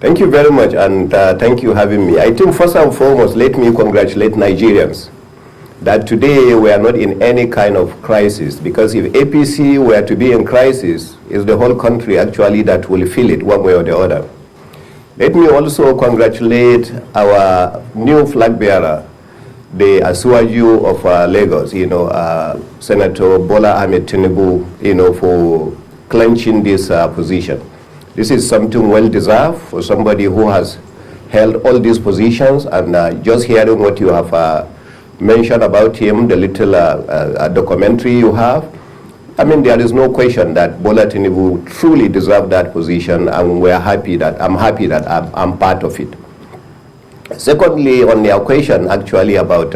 Thank you very much, and thank you for having me. I think first and foremost, let me congratulate Nigerians that today we are not in any kind of crisis, because if APC were to be in crisis, it's the whole country actually that will feel it one way or the other. Let me also congratulate our new flag bearer, the Asuwaju of Lagos, Senator Bola Ahmed Tinubu, for clenching this position. This is something well deserved for somebody who has held all these positions, and just hearing what you have mentioned about him, the little documentary you have, I mean, there is no question that Bola Tinubu truly deserved that position, and I'm happy that I'm part of it. Secondly, on the question actually about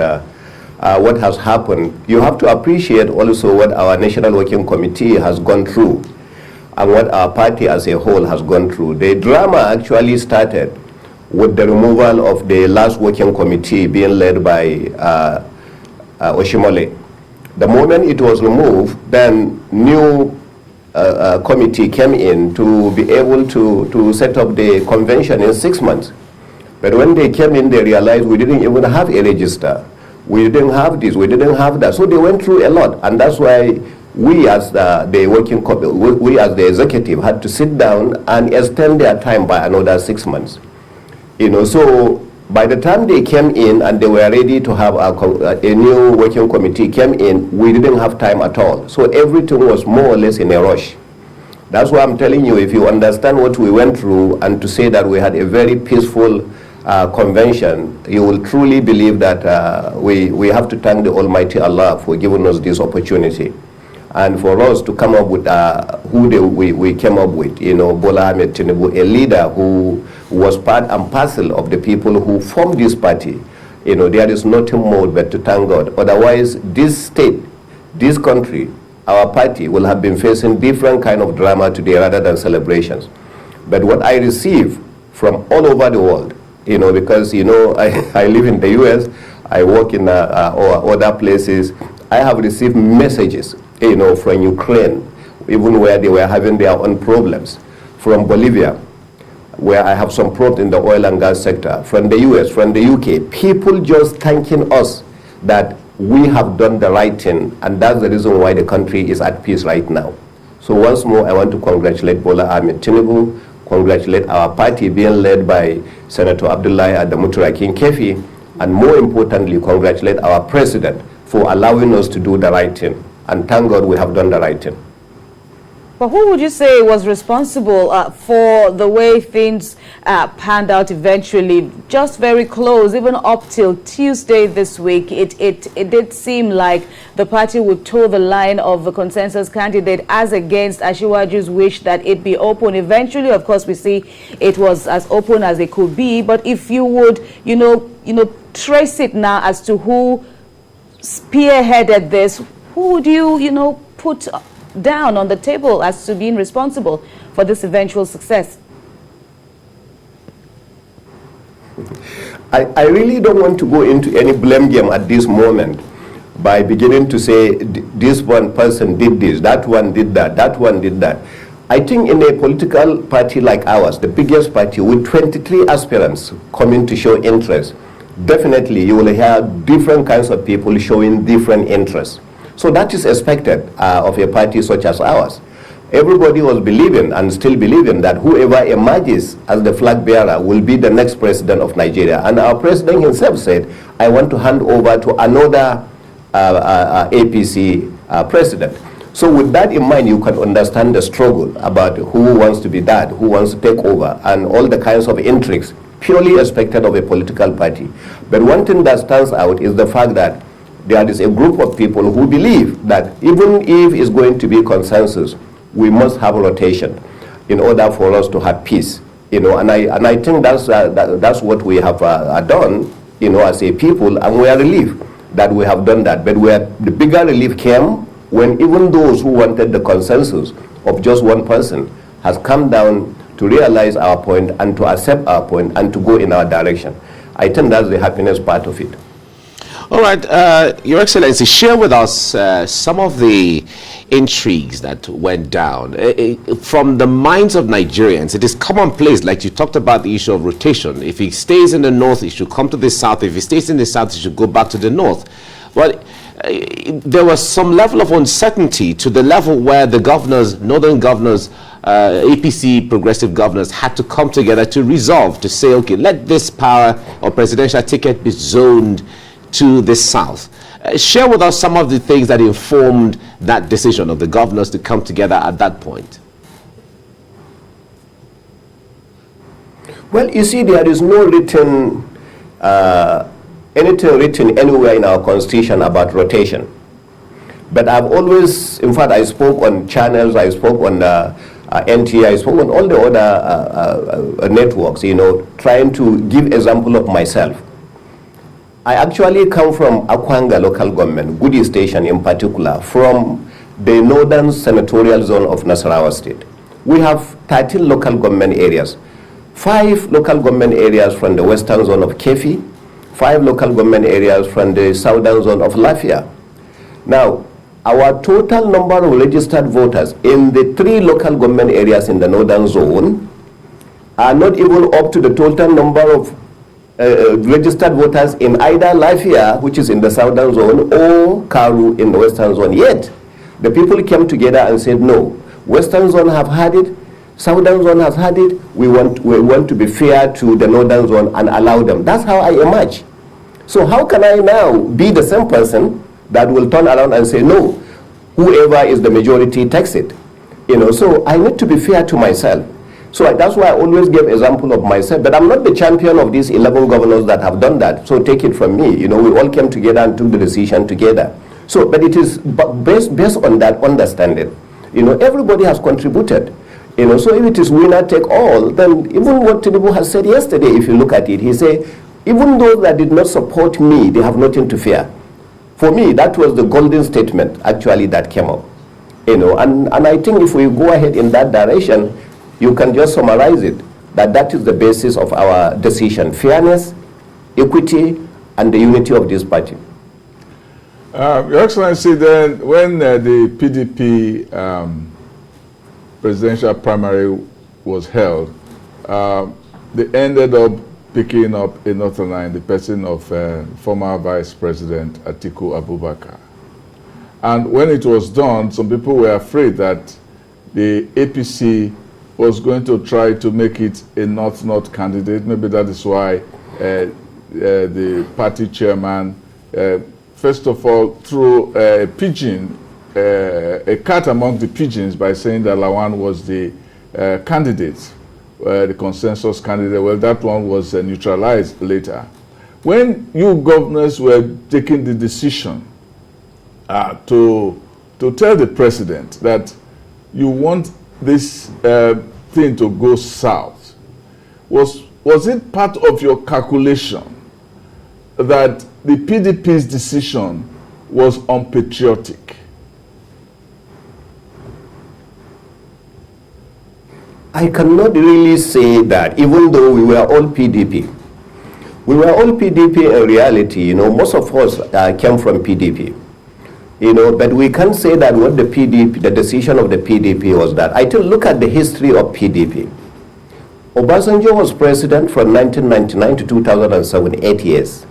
what has happened, you have to appreciate also what our National Working Committee has gone through and what our party as a whole has gone through. The drama actually started with the removal of the last working committee being led by Oshimole. The moment it was removed, then new committee came in to be able to set up the convention in 6 months. But when they came in, they realized we didn't even have a register. We didn't have this, we didn't have that. So they went through a lot, and that's why we as the working couple, we as the executive had to sit down and extend their time by another 6 months. So by the time they came in and they were ready to have a new working committee came in, we didn't have time at all. So everything was more or less in a rush. That's why I'm telling you, if you understand what we went through, and to say that we had a very peaceful convention, you will truly believe that we have to thank the Almighty Allah for giving us this opportunity. And for us to come up with we came up with, Bola Ahmed Tinubu, a leader who was part and parcel of the people who formed this party. There is nothing more but to thank God. Otherwise, this state, this country, our party will have been facing different kind of drama today rather than celebrations. But what I receive from all over the world, because, I live in the US, I work in other places, I have received messages, from Ukraine, even where they were having their own problems, from Bolivia, where I have some problems in the oil and gas sector, from the US, from the UK, people just thanking us that we have done the right thing, and that's the reason why the country is at peace right now. So once more, I want to congratulate Bola Ahmed Tinubu, congratulate our party being led by Senator Abdullahi Adamutura Kefi, and more importantly, congratulate our president for allowing us to do the right thing. And thank God we have done the right thing. But who would you say was responsible for the way things panned out eventually? Just very close, even up till Tuesday this week, it did seem like the party would toe the line of the consensus candidate as against Asiwaju's wish that it be open. Eventually, of course, we see it was as open as it could be. But if you would, trace it now as to who spearheaded this, who would you, put down on the table as to being responsible for this eventual success? I really don't want to go into any blame game at this moment by beginning to say this one person did this, that one did that, that one did that. I think in a political party like ours, the biggest party with 23 aspirants coming to show interest, definitely you will have different kinds of people showing different interests. So that is expected of a party such as ours. Everybody was believing and still believing that whoever emerges as the flag bearer will be the next president of Nigeria. And our president himself said, I want to hand over to another APC president. So with that in mind, you can understand the struggle about who wants to be that, who wants to take over, and all the kinds of intrigues purely expected of a political party. But one thing that stands out is the fact that there is a group of people who believe that even if it's going to be consensus, we must have rotation in order for us to have peace. And I think that's what we have done, as a people, and we are relieved that we have done that. But the bigger relief came when even those who wanted the consensus of just one person has come down to realize our point and to accept our point and to go in our direction. I think that's the happiness part of it. All right, Your Excellency, share with us some of the intrigues that went down. From the minds of Nigerians, it is commonplace, like you talked about the issue of rotation. If he stays in the north, he should come to the south. If he stays in the south, he should go back to the north. But there was some level of uncertainty to the level where the governors, northern governors, APC progressive governors had to come together to resolve, to say, okay, let this power or presidential ticket be zoned to the south. Share with us some of the things that informed that decision of the governors to come together at that point. Well, you see, there is no written, anything written anywhere in our constitution about rotation. But I've always, in fact, I spoke on channels, I spoke on NTA, I spoke on all the other networks, you know, trying to give example of myself. I actually come from Akwanga local government, Gudi Station in particular, from the northern senatorial zone of Nasarawa State. We have 13 local government areas. 5 local government areas from the western zone of Kefi, 5 local government areas from the southern zone of Lafia. Now, our total number of registered voters in the 3 local government areas in the northern zone are not even up to the total number of registered voters in either Lafia, which is in the southern zone, or Karu in the western zone. Yet, the people came together and said, no, western zone have had it, southern zone has had it, we want to be fair to the northern zone and allow them. That's how I emerge. So how can I now be the same person that will turn around and say, no, whoever is the majority takes it? You know, so I need to be fair to myself. So that's why I always give example of myself. But I'm not the champion of these 11 governors that have done that. So take it from me. You know, we all came together and took the decision together. So, but it is based on that understanding. You know, everybody has contributed. You know, so if it is winner take all, then even what Tinubu has said yesterday, if you look at it, he said, even those that did not support me, they have nothing to fear. For me, that was the golden statement, actually, that came up. You know, and I think if we go ahead in that direction, you can just summarize it, that is the basis of our decision: fairness, equity, and the unity of this party. Your Excellency, then, when the PDP presidential primary was held, they ended up picking up a northern line, the person of former Vice President Atiku Abubakar. And when it was done, some people were afraid that the APC was going to try to make it a north-north candidate. Maybe that is why the party chairman, first of all, threw a pigeon, a cat among the pigeons, by saying that Lawan was the candidate, the consensus candidate. Well, that one was neutralized later. When you governors were taking the decision to tell the president that you want this thing to go south, was it part of your calculation that the PDP's decision was unpatriotic? I cannot really say that, even though we were all PDP. We were all PDP in reality, you know, most of us came from PDP. You know, but we can't say that what the PDP, the decision of the PDP was that. I tell, look at the history of PDP. Obasanjo was president from 1999 to 2007, 8 years.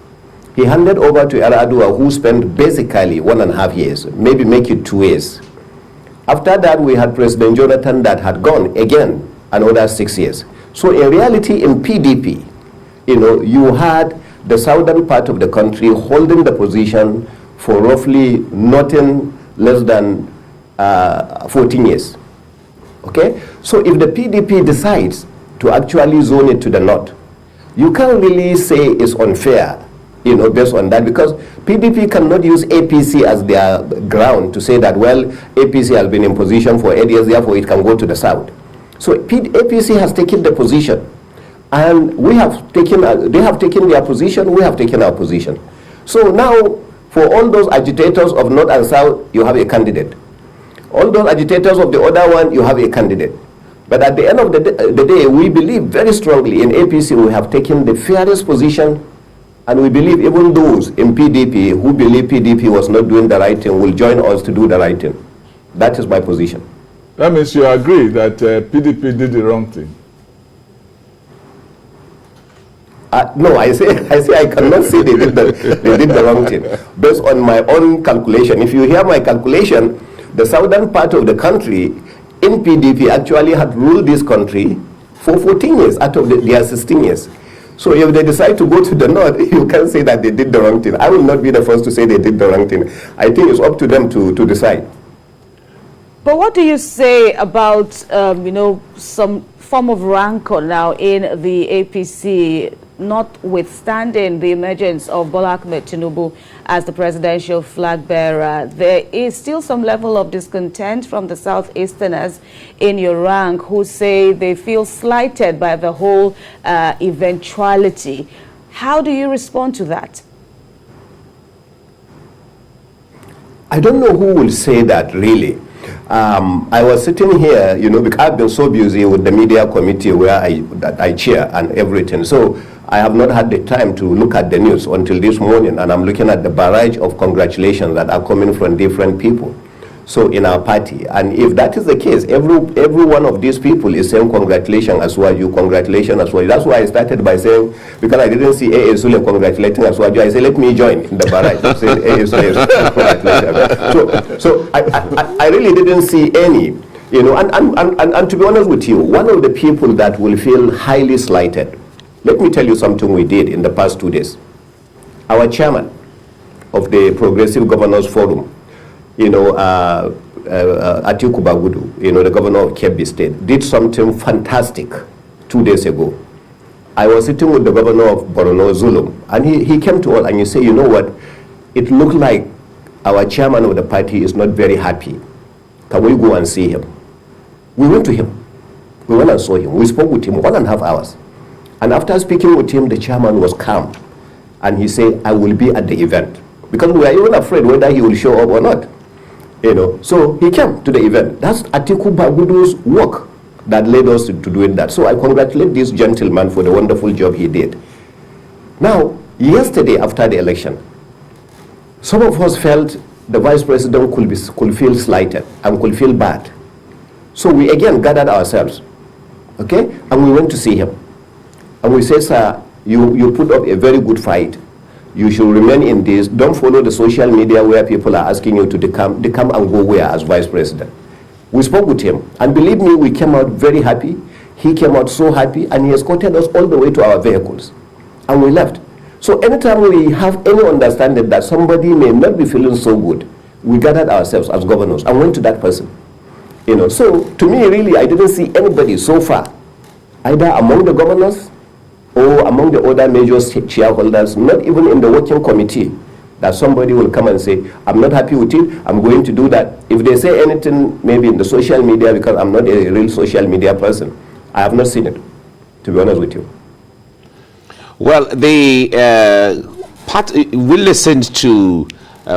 He handed over to Yar'Adua, who spent basically 1.5 years, maybe make it 2 years. After that, we had President Jonathan that had gone again another 6 years. So in reality, in PDP, you know, you had the southern part of the country holding the position for roughly nothing less than 14 years. Okay? So if the PDP decides to actually zone it to the north, you can't really say it's unfair, you know, based on that, because PDP cannot use APC as their ground to say that, well, APC has been in position for 8 years, therefore it can go to the south. So APC has taken the position, and we have taken, they have taken their position, we have taken our position. So now, for all those agitators of North and South, you have a candidate. All those agitators of the other one, you have a candidate. But at the end of the day, we believe very strongly in APC, we have taken the fairest position And we believe even those in PDP who believe PDP was not doing the right thing will join us to do the right thing. That is my position. That means you agree that PDP did the wrong thing. No, I say I cannot say they did the wrong thing. Based on my own calculation, if you hear my calculation, the southern part of the country in PDP actually had ruled this country for 14 years out of their 16 years. So if they decide to go to the north, you can say that they did the wrong thing. I will not be the first to say they did the wrong thing. I think it's up to them to decide. But what do you say about, some form of rancor now in the APC, notwithstanding the emergence of Bola Ahmed Tinubu as the presidential flag bearer? There is still some level of discontent from the Southeasterners in your rank who say they feel slighted by the whole eventuality. How do you respond to that? I don't know who will say that, really. I was sitting here, because I've been so busy with the media committee where I chair and everything. So I have not had the time to look at the news until this morning, and I'm looking at the barrage of congratulations that are coming from different people. So in our party, and if that is the case, every one of these people is saying congratulations as well, congratulations as well. That's why I started by saying, because I didn't see A.A. Sule congratulating as well, I said, let me join in the barrage. I said, A.A. Sule, so I really didn't see any, and to be honest with you, one of the people that will feel highly slighted, let me tell you something we did in the past 2 days. Our chairman of the Progressive Governors Forum, Atiku, the governor of Kebbi State, did something fantastic 2 days ago. I was sitting with the governor of Borno, Zulum, and he came to us and he said, you know what, it looked like our chairman of the party is not very happy. Can we go and see him? We went to him. We went and saw him. We spoke with him 1.5 hours. And after speaking with him, the chairman was calm. And he said, I will be at the event. Because we were even afraid whether he will show up or not. So he came to the event. That's Atiku Bagudu's work that led us to doing that. So I congratulate this gentleman for the wonderful job he did. Now, yesterday after the election, some of us felt the vice president could feel slighted and could feel bad. So we again gathered ourselves, okay? And we went to see him. And we said, sir, you put up a very good fight. You should remain in this. Don't follow the social media where people are asking you to decamp and go where as vice president. We spoke with him, and believe me, we came out very happy. He came out so happy, and he escorted us all the way to our vehicles. And we left. So anytime we have any understanding that somebody may not be feeling so good, we gathered ourselves as governors and went to that person. So to me, really, I didn't see anybody so far, either among the governors or among the other major shareholders, not even in the working committee, that somebody will come and say, I'm not happy with it, I'm going to do that. If they say anything, maybe in the social media, because I'm not a real social media person, I have not seen it, to be honest with you. Well, we listened to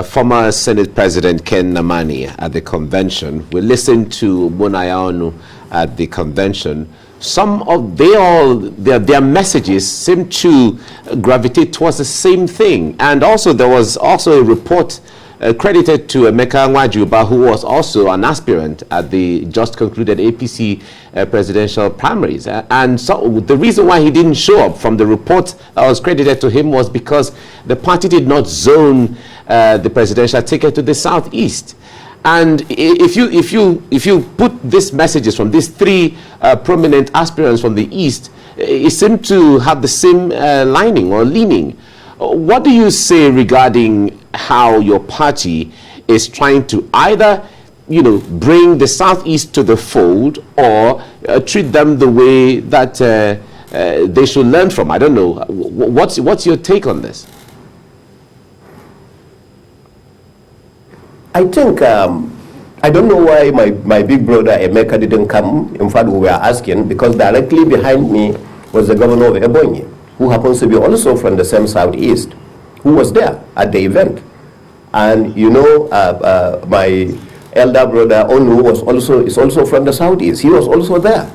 former Senate President Ken Namani at the convention. We listened to Munayanu at the convention. Some of their messages seem to gravitate towards the same thing. And also there was also a report credited to Emeka Nwajuba, who was also an aspirant at the just concluded APC presidential primaries. And so the reason why he didn't show up from the report that was credited to him was because the party did not zone the presidential ticket to the southeast. And if you put these messages from these three prominent aspirants from the east, it seemed to have the same lining or leaning. What do you say regarding how your party is trying to either, bring the southeast to the fold or treat them the way that they should learn from? I don't know. What's your take on this? I think, I don't know why my big brother Emeka didn't come. In fact, we were asking, because directly behind me was the governor of Ebonyi, who happens to be also from the same southeast, who was there at the event. And my elder brother Onu is also from the southeast. He was also there.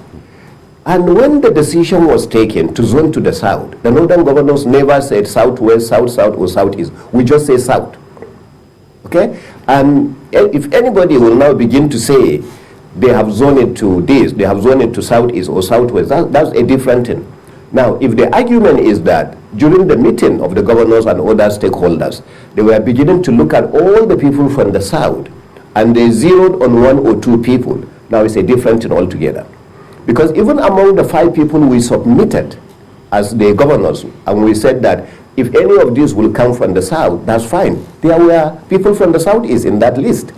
And when the decision was taken to zone to the south, the northern governors never said southwest, south-south, or southeast. We just say south. Okay? And if anybody will now begin to say they have zoned it to this, they have zoned it to southeast or southwest, that's a different thing. Now, if the argument is that during the meeting of the governors and other stakeholders, they were beginning to look at all the people from the south, and they zeroed on 1 or 2 people, now it's a different thing altogether. Because even among the 5 people we submitted as the governors, and we said that if any of these will come from the south, that's fine. There were people from the southeast in that list.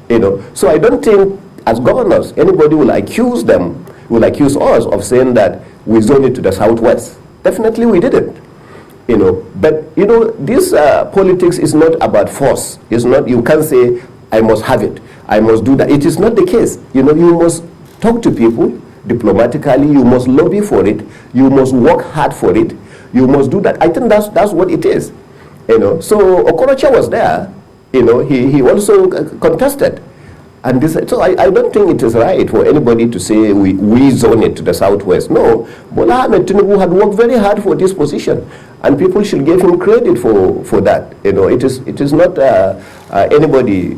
So I don't think as governors, anybody will accuse us of saying that we zoned it to the southwest. Definitely we didn't. But this politics is not about force. It's not, you can't say, I must have it, I must do that. It is not the case. You must talk to people diplomatically, you must lobby for it, you must work hard for it, you must do that. I think that's what it is. So Okorocha was there, he also contested. And so I don't think it is right for anybody to say we zone it to the southwest. No, Bola Ahmed Tinubu had worked very hard for this position, and people should give him credit for that. It is not anybody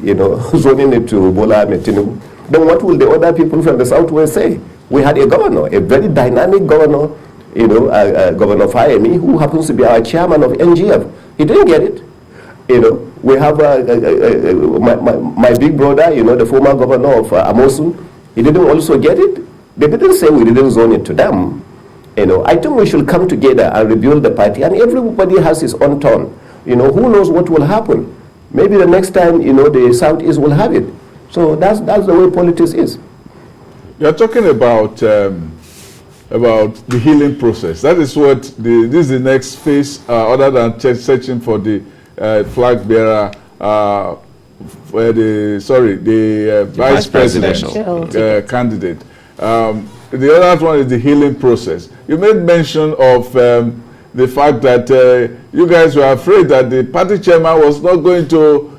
zoning it to Bola Ahmed Tinubu. Then what will the other people from the southwest say? We had a governor, a very dynamic governor, Governor Fayemi, who happens to be our chairman of NGF. He didn't get it. We have my big brother, the former governor of Amosun. He didn't also get it. They didn't say we didn't zone it to them. I think we should come together and rebuild the party, and everybody has his own turn. Who knows what will happen? Maybe the next time, the Southeast will have it. So that's the way politics is. You're talking about the healing process. That is what this is the next phase, other than searching for the flag bearer, the vice presidential candidate. The other one is the healing process. You made mention of the fact that you guys were afraid that the party chairman was not going to,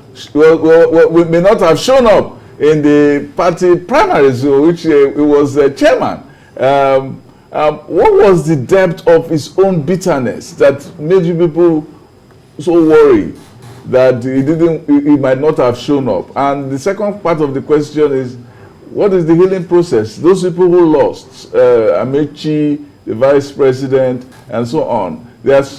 may not have shown up in the party primaries, which he was chairman. What was the depth of his own bitterness that made you people so worried that he might not have shown up? And the second part of the question is, what is the healing process? Those people who lost, Amechi, the vice president, and so on, there's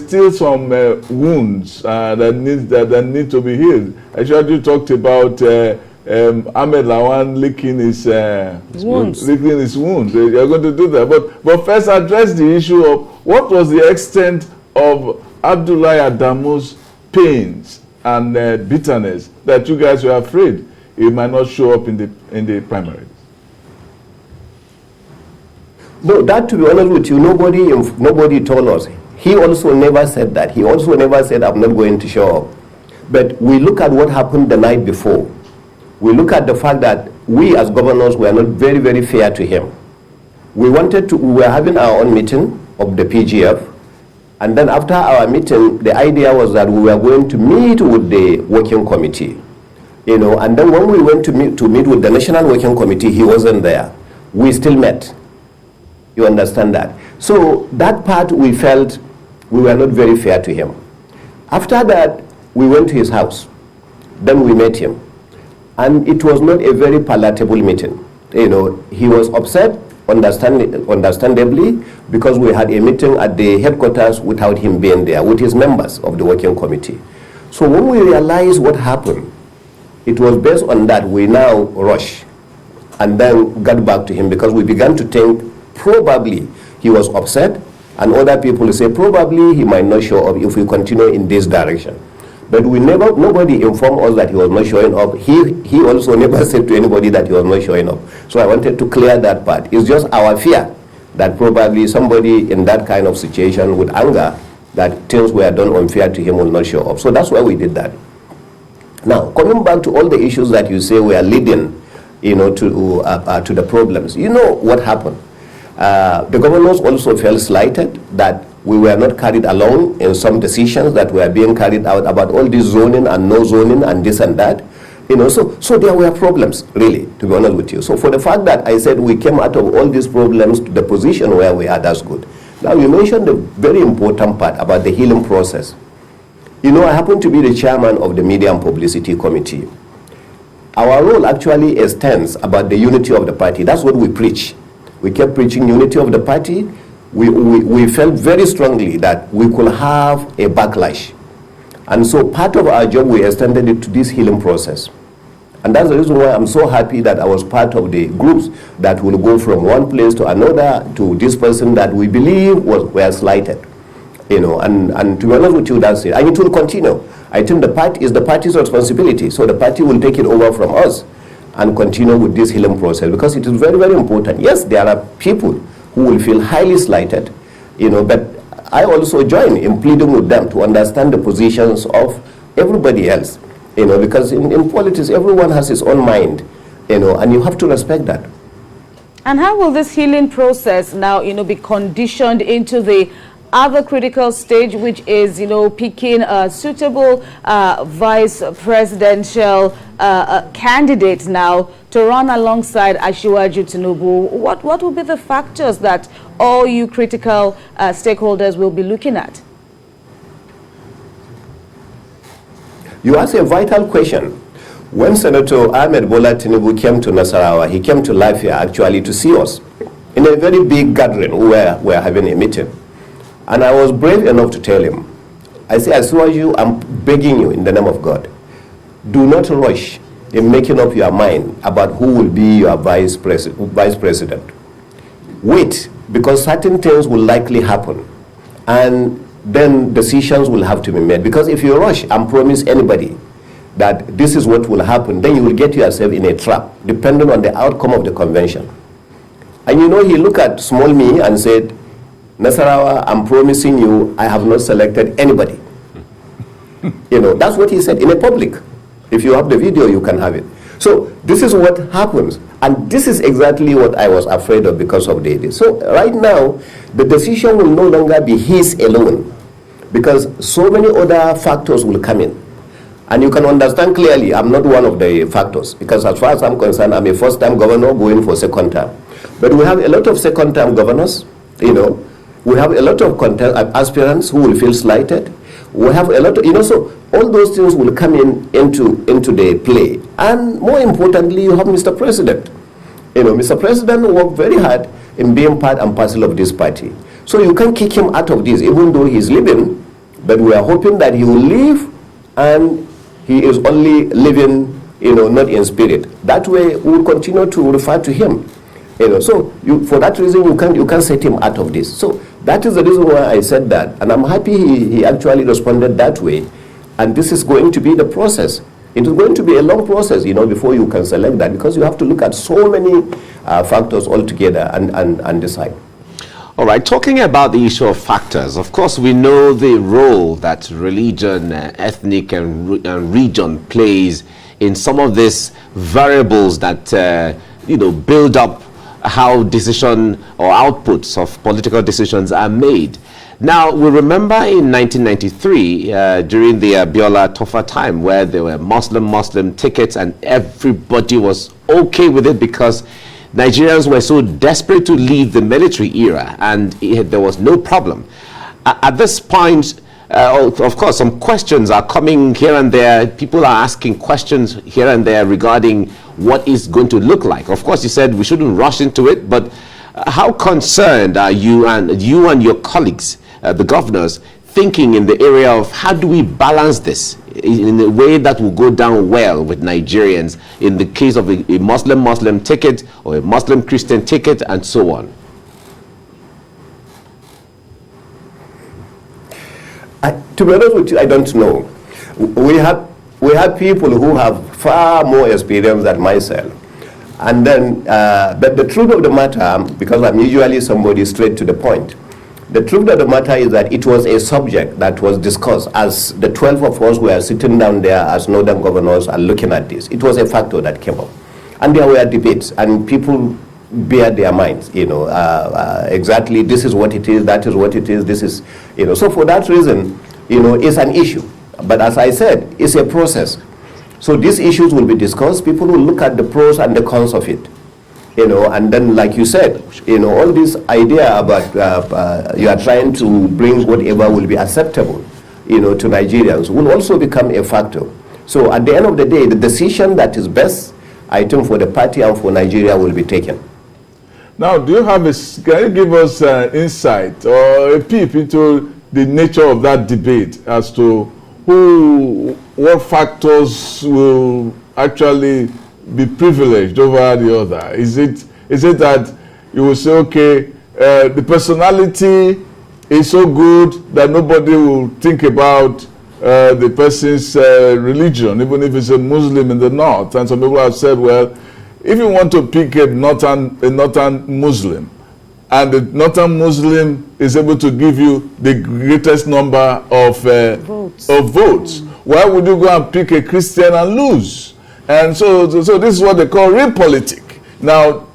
still some wounds that need to be healed. Actually, you talked about Ahmed Lawan licking his wounds. You're going to do that. But first address the issue of what was the extent of Abdullahi Adamu's pains and bitterness that you guys were afraid he might not show up in the primaries. No, that, to be honest with you, nobody told us. He also never said that. He also never said, I'm not going to show up. But we look at what happened the night before. We look at the fact that we as governors were not very, very fair to him. We were having our own meeting of the PGF, and then after our meeting, the idea was that we were going to meet with the working committee. And then when we went to meet with the National Working Committee, he wasn't there. We still met. You understand that? So that part we felt we were not very fair to him. After that, we went to his house. Then we met him. And it was not a very palatable meeting. He was upset, understandably, because we had a meeting at the headquarters without him being there, with his members of the working committee. So when we realized what happened, it was based on that we now rushed and then got back to him, because we began to think probably he was upset, and other people say probably he might not show up if we continue in this direction. But nobody informed us that he was not showing up. He also never said to anybody that he was not showing up. So I wanted to clear that part. It's just our fear that probably somebody in that kind of situation with anger, that things were done unfair to him, will not show up. So that's why we did that. Now, coming back to all the issues that you say were leading, to the problems. You know what happened? The governors also felt slighted that we were not carried along in some decisions that were being carried out about all this zoning and no zoning and this and that. You know, so there were problems, really, to be honest with you. So for the fact that I said we came out of all these problems to the position where we are, that's good. Now, you mentioned the very important part about the healing process. You know, I happen to be the chairman of the Media and Publicity Committee. Our role actually extends about the unity of the party. That's what we preach. We kept preaching unity of the party. We felt very strongly that we could have a backlash. And so part of our job, we extended it to this healing process. And that's the reason why I'm so happy that I was part of the groups that will go from one place to another to this person that we believe were slighted. You know, and to be honest with you, that's it. And it will continue. I think the party is the party's responsibility. So the party will take it over from us and continue with this healing process, because it is very, very important. Yes, there are people who will feel highly slighted, you know, but I also join in pleading with them to understand the positions of everybody else, you know, because in politics, everyone has his own mind, you know, and you have to respect that. And how will this healing process now, you know, be conditioned into the other critical stage, which is, you know, picking a suitable vice presidential candidate now to run alongside Asiwaju Tinubu? What will be the factors that all you critical stakeholders will be looking at? You ask a vital question. When Senator Ahmed Bola Tinubu came to Nasarawa, he came to Lafia actually to see us in a very big gathering where we were having a meeting. And I was brave enough to tell him, I say, Asiwaju, I'm begging you in the name of God, do not rush in making up your mind about who will be your vice president. Wait, because certain things will likely happen. And then decisions will have to be made. Because if you rush and promise anybody that this is what will happen, then you will get yourself in a trap, depending on the outcome of the convention. And you know, he looked at small me and said, Nasarawa, I'm promising you, I have not selected anybody. You know, that's what he said in a public. If you have the video, you can have it. So this is what happens. And this is exactly what I was afraid of because of this. So right now, the decision will no longer be his alone, because so many other factors will come in. And you can understand clearly, I'm not one of the factors, because as far as I'm concerned, I'm a first-time governor going for second term. But we have a lot of second-term governors, you know. We have a lot of aspirants who will feel slighted. We have a lot of, you know, so all those things will come into the play. And more importantly, you have Mr. President. You know, Mr. President worked very hard in being part and parcel of this party. So you can't kick him out of this, even though he's leaving. But we are hoping that he will leave, and he is only living, you know, not in spirit. That way, we will continue to refer to him. You know, so for that reason, you can't set him out of this. So that is the reason why I said that, and I'm happy he actually responded that way. And this is going to be the process. It is going to be a long process, you know, before you can select that, because you have to look at so many factors altogether and decide. All right, talking about the issue of factors, of course, we know the role that religion, ethnic and region plays in some of these variables that, you know, build up how decision or outputs of political decisions are made. Now, we remember in 1993, during the Abiola Tofa time, where there were Muslim tickets and everybody was okay with it because Nigerians were so desperate to leave the military era, and there was no problem. At this point, of course, some questions are coming here and there. People are asking questions here and there regarding what is going to look like. Of course, you said we shouldn't rush into it, but how concerned are you and your colleagues, the governors, thinking in the area of how do we balance this in a way that will go down well with Nigerians in the case of a Muslim ticket or a Muslim Christian ticket and so on? To be honest with you, I don't know. We have people who have far more experience than myself. And then, but the truth of the matter, because I'm usually somebody straight to the point, the truth of the matter is that it was a subject that was discussed as the 12 of us were sitting down there as northern governors and looking at this. It was a factor that came up. And there were debates, and people bear their minds, you know, exactly this is what it is, that is what it is, this is, you know. So for that reason, you know, it's an issue. But as I said, it's a process. So these issues will be discussed. People will look at the pros and the cons of it. And then, like you said, all this idea about you are trying to bring whatever will be acceptable, to Nigerians will also become a factor. So at the end of the day, the decision that is best, I think, for the party and for Nigeria will be taken. Now, can you give us an insight or a peep into the nature of that debate as to what factors will actually be privileged over the other? Is it that you will say, okay, the personality is so good that nobody will think about the person's religion, even if it's a Muslim in the north? And some people have said, well, if you want to pick a northern Muslim, and the northern Muslim is able to give you the greatest number of votes, why would you go and pick a Christian and lose? And so this is what they call realpolitik. Now,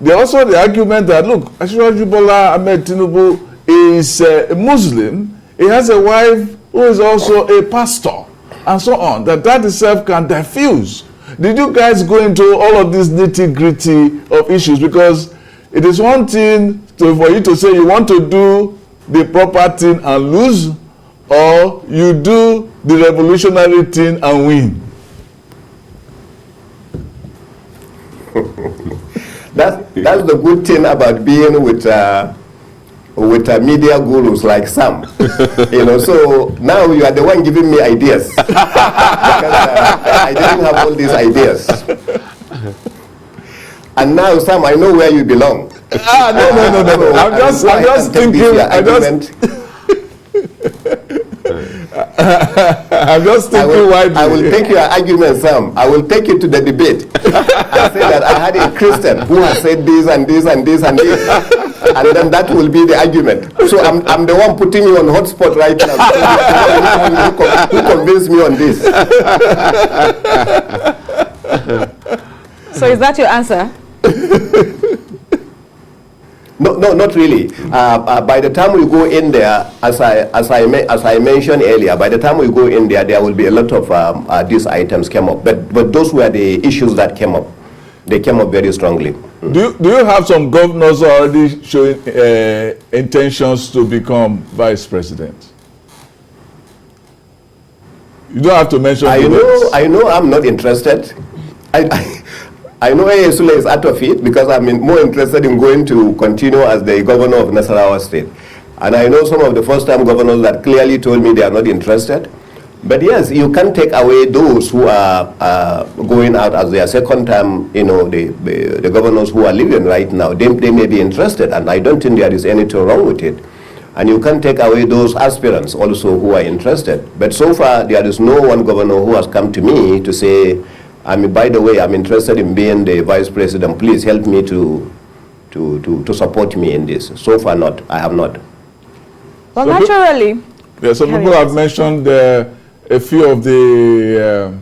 there's also the argument that, look, Asiwaju Bola Ahmed Tinubu is a Muslim. He has a wife who is also a pastor, and so on. That itself can diffuse. Did you guys go into all of this nitty-gritty of issues? Because it is one thing for you to say you want to do the proper thing and lose, or you do the revolutionary thing and win. That's the good thing about being with media gurus like Sam. So now you are the one giving me ideas. Because, I didn't have all these ideas. And now, Sam, I know where you belong. No. I'm just thinking. I'm just thinking why. I will take your argument, Sam. I will take it to the debate. I say that I had a Christian who has said this and this and this and this, and then that will be the argument. So I'm the one putting you on hotspot right now. Who convinced me on this? So is that your answer? No, not really. By the time we go in there, as I mentioned earlier, by the time we go in there, there will be a lot of these items came up. But those were the issues that came up. They came up very strongly. Do you have some governors already showing intentions to become vice president? You don't have to mention. I know. I'm not interested. I know A.A. Sule is out of it because I'm more interested in going to continue as the governor of Nasarawa State. And I know some of the first-time governors that clearly told me they are not interested. But yes, you can't take away those who are going out as their second time, the governors who are living right now. They may be interested, and I don't think there is anything wrong with it. And you can't take away those aspirants also who are interested. But so far, there is no one governor who has come to me to say, by the way, I'm interested in being the vice president. Please help me to support me in this. So far, not. I have not. Well, naturally. Yeah, some people have mentioned a few of the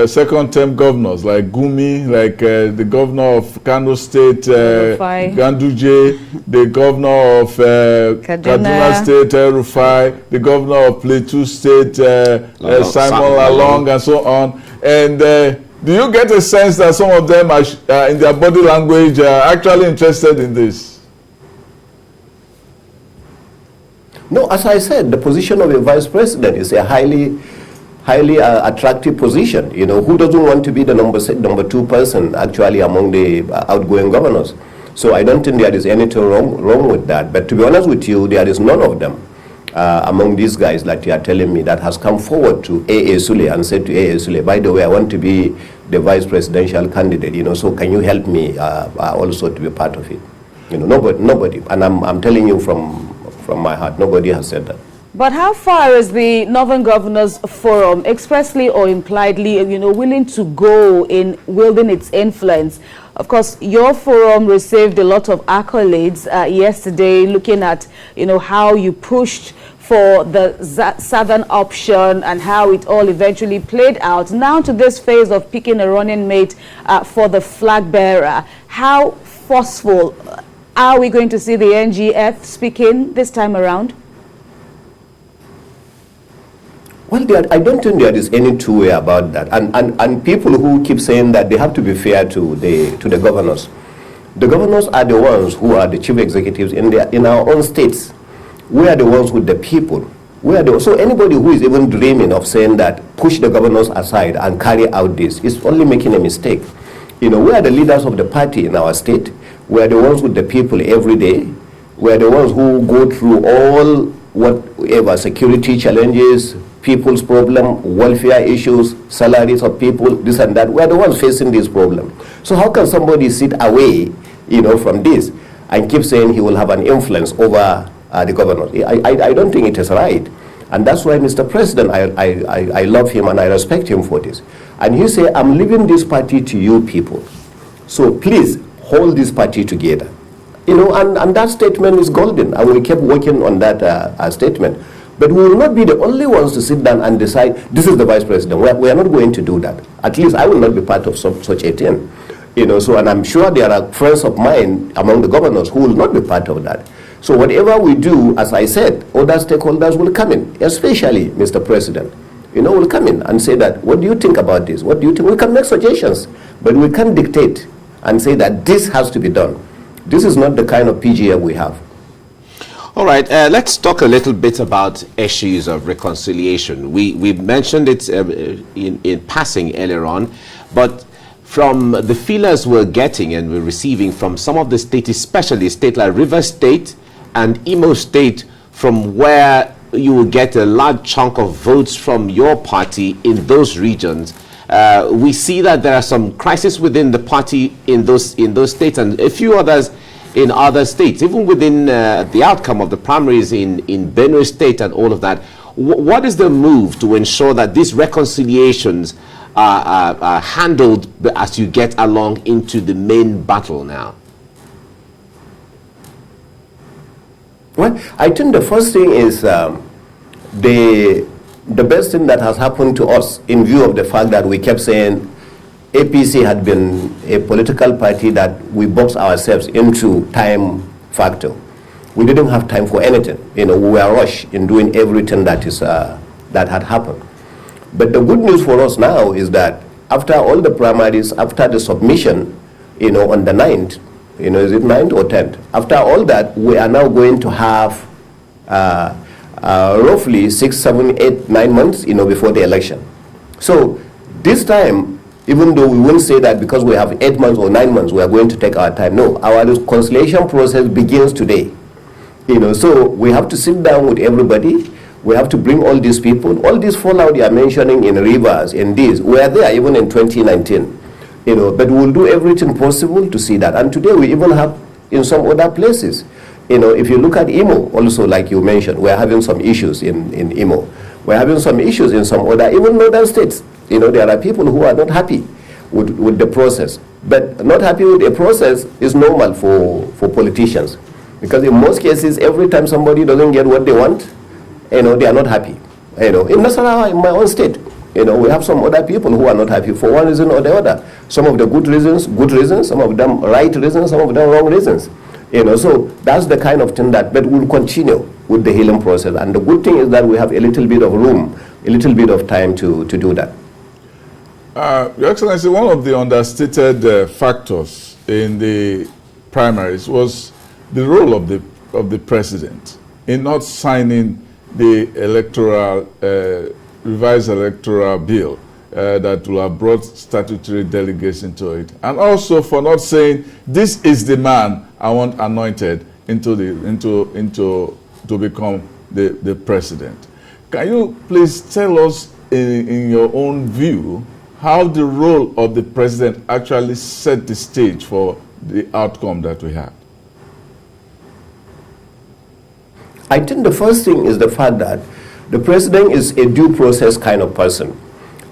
second-term governors, like Gumi, like the governor of Kano State, Ganduje, the governor of Kaduna State, Rufai, the governor of Plateau State, Simon Lalong, and so on. And do you get a sense that some of them are, in their body language, actually interested in this? No, as I said, the position of a vice president is a highly attractive position. Who doesn't want to be the number two person actually among the outgoing governors? So I don't think there is anything wrong with that. But to be honest with you, there is none of them among these guys that you are telling me that has come forward to A.A. Sule and said to A.A. Sule, by the way, I want to be the vice presidential candidate, so can you help me also to be part of it? Nobody. And I'm telling you from my heart, nobody has said that. But how far is the Northern Governors Forum, expressly or impliedly, willing to go in wielding its influence? Of course, your forum received a lot of accolades yesterday, looking at, how you pushed for the southern option and how it all eventually played out. Now to this phase of picking a running mate for the flag bearer. How forceful are we going to see the NGF speaking this time around? Well, I don't think there is any two-way about that. And people who keep saying that they have to be fair to the governors. The governors are the ones who are the chief executives in our own states. We are the ones with the people. So anybody who is even dreaming of saying that push the governors aside and carry out this is only making a mistake. We are the leaders of the party in our state. We are the ones with the people every day. We are the ones who go through all whatever security challenges, people's problem, welfare issues, salaries of people, this and that. We are the ones facing this problem. So how can somebody sit away, from this and keep saying he will have an influence over the governors? I don't think it is right. And that's why, Mr. President, I love him and I respect him for this. And he said, I'm leaving this party to you people. So please hold this party together. And that statement is golden. And we kept working on that statement. But we will not be the only ones to sit down and decide, this is the vice president. We are not going to do that. At least I will not be part of such a thing. And I'm sure there are friends of mine among the governors who will not be part of that. So whatever we do, as I said, other stakeholders will come in, especially Mr. President, will come in and say that, what do you think about this? What do you think? We can make suggestions, but we can't dictate and say that this has to be done. This is not the kind of PGF we have. All right, let's talk a little bit about issues of reconciliation. We mentioned it in passing earlier on, but from the feelers we're getting and we're receiving from some of the states, especially a state like River State and Imo State, from where you will get a large chunk of votes from your party in those regions, we see that there are some crises within the party in those states and a few others in other states, even within the outcome of the primaries in Benue State and all of that. What is the move to ensure that these reconciliations are handled as you get along into the main battle now? Well, I think the first thing is the best thing that has happened to us, in view of the fact that we kept saying APC had been a political party that we boxed ourselves into time factor. We didn't have time for anything. We were rushed in doing everything that had happened. But the good news for us now is that after all the primaries, after the submission, on the 9th, is it 9th or 10th? After all that, we are now going to have roughly 6, 7, 8, 9 months, before the election. So this time, even though we won't say that because we have 8 months or 9 months, we are going to take our time. No, our reconciliation process begins today. So we have to sit down with everybody. We have to bring all these people, all these fallout you are mentioning in rivers, in this, we are there even in 2019. But we'll do everything possible to see that. And today we even have in some other places. If you look at Imo, also like you mentioned, we're having some issues in Imo. We're having some issues in some other, even northern states. There are people who are not happy with the process. But not happy with the process is normal for politicians. Because in most cases, every time somebody doesn't get what they want, they are not happy. In Nasarawa, in my own state, we have some other people who are not happy for one reason or the other. Some of the good reasons, some of them right reasons, some of them wrong reasons. So that's the kind of thing that, but we'll continue with the healing process. And the good thing is that we have a little bit of room, a little bit of time to do that. Your Excellency, one of the understated factors in the primaries was the role of the president in not signing the revised electoral bill that will have brought statutory delegates into it, and also for not saying this is the man I want anointed to become the president. Can you please tell us in your own view how the role of the president actually set the stage for the outcome that we had? I think the first thing is the fact that the president is a due process kind of person.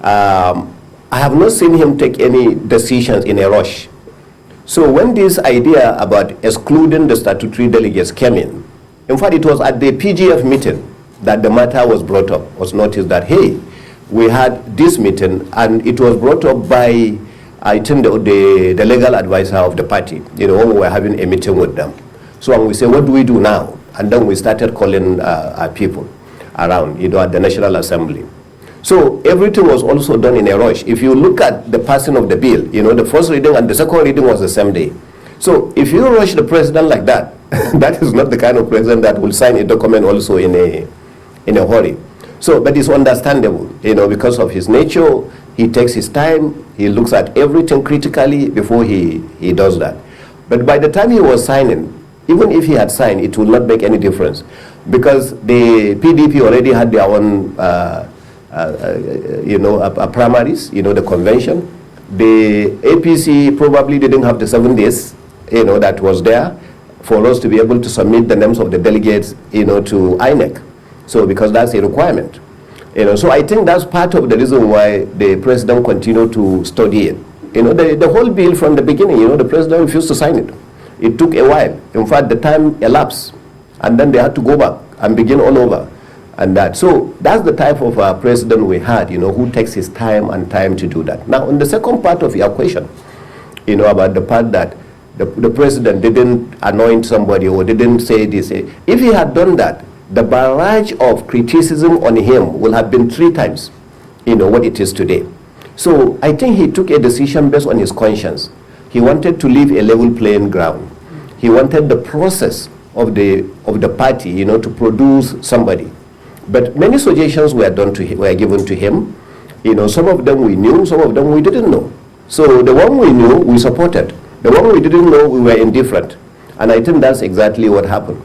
I have not seen him take any decisions in a rush. So when this idea about excluding the statutory delegates came in fact, it was at the PGF meeting that the matter was brought up, was noticed that, hey, we had this meeting, and it was brought up by, I think, the legal advisor of the party, when we were having a meeting with them. So when we say, what do we do now? And then we started calling people around, at the National Assembly. So everything was also done in a rush. If you look at the passing of the bill, the first reading and the second reading was the same day. So if you rush the president like that, that is not the kind of president that will sign a document also in a hurry. So, but it's understandable, because of his nature. He takes his time, he looks at everything critically before he does that. But by the time he was signing, even if he had signed, it would not make any difference, because the PDP already had their own primaries, the convention. The APC probably didn't have the 7 days, that was there for us to be able to submit the names of the delegates, to INEC. So because that's a requirement. So I think that's part of the reason why the president continued to study it. The whole bill from the beginning, the president refused to sign it. It took a while. In fact, the time elapsed, and then they had to go back and begin all over. And that, so that's the type of president we had, who takes his time to do that. Now, on the second part of your question, about the part that the president didn't anoint somebody or didn't say this. If he had done that, the barrage of criticism on him will have been 3 times, what it is today. So I think he took a decision based on his conscience. He wanted to leave a level playing ground. He wanted the process of the party, to produce somebody. But many suggestions were given to him. Some of them we knew, some of them we didn't know. So the one we knew, we supported. The one we didn't know, we were indifferent. And I think that's exactly what happened.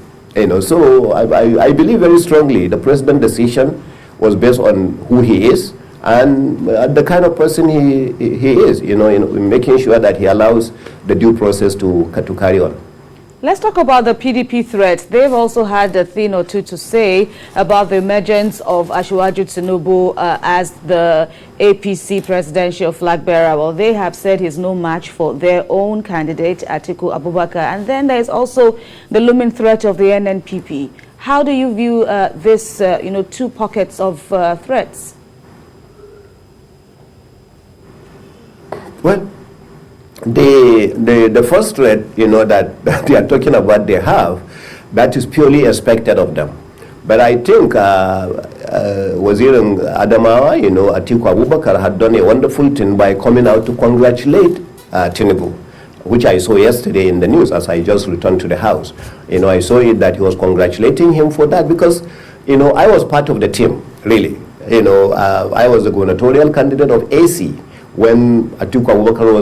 So I believe very strongly the president's decision was based on who he is and the kind of person he is, in making sure that he allows the due process to carry on. Let's talk about the PDP threat. They've also had a thing or two to say about the emergence of Asiwaju Tinubu as the APC presidential flag bearer. Well, they have said he's no match for their own candidate, Atiku Abubakar. And then there's also the looming threat of the NNPP. How do you view this, 2 pockets of threats? Well, the first threat, that they are talking about, that is purely expected of them. But I think Wazir Adamawa, Atiku Abubakar had done a wonderful thing by coming out to congratulate Tinubu, which I saw yesterday in the news as I just returned to the house. I saw it that he was congratulating him for that because, I was part of the team, really. I was the gubernatorial candidate of AC when Atiku Abubakar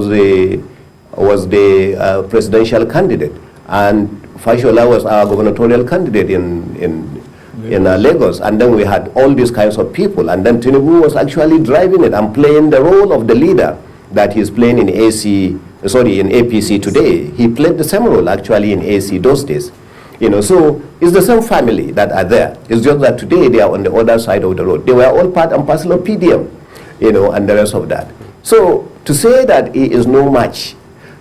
was the presidential candidate, and Fashola was our gubernatorial candidate in Lagos, and then we had all these kinds of people, and then Tinubu was actually driving it and playing the role of the leader that he's playing in APC today. He played the same role actually in AC those days. So it's the same family that are there. It's just that today they are on the other side of the road. They were all part and parcel of PDM, and the rest of that. So to say that he is no match,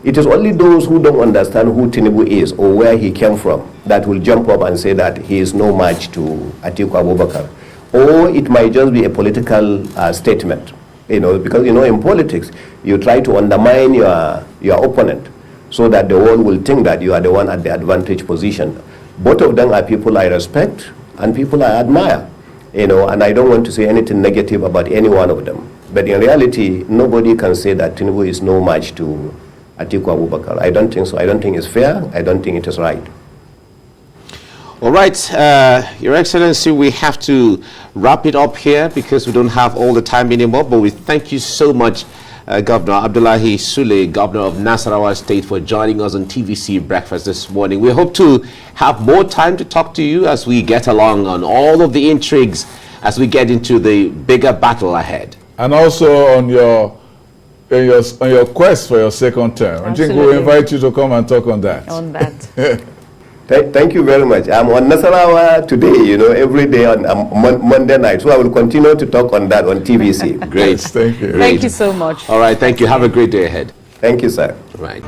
it is only those who don't understand who Tinubu is or where he came from that will jump up and say that he is no match to Atiku Abubakar. Or it might just be a political statement, because, in politics, you try to undermine your opponent so that the world will think that you are the one at the advantage position. Both of them are people I respect and people I admire, and I don't want to say anything negative about any one of them. But in reality, nobody can say that Tinubu is no match to Atiku Abubakar. I don't think so. I don't think it's fair. I don't think it is right. All right, Your Excellency, we have to wrap it up here because we don't have all the time anymore. But we thank you so much, Governor Abdullahi Sule, Governor of Nasarawa State, for joining us on TVC Breakfast this morning. We hope to have more time to talk to you as we get along on all of the intrigues as we get into the bigger battle ahead. And also on your quest for your second term. Absolutely. I think we'll invite you to come and talk on that. On that. Thank you very much. I'm on Nasarawa today, every day on Monday night. So I will continue to talk on that on TVC. Great. Thank you. Thank you so much. All right. Thank you. Have a great day ahead. Thank you, sir. Right.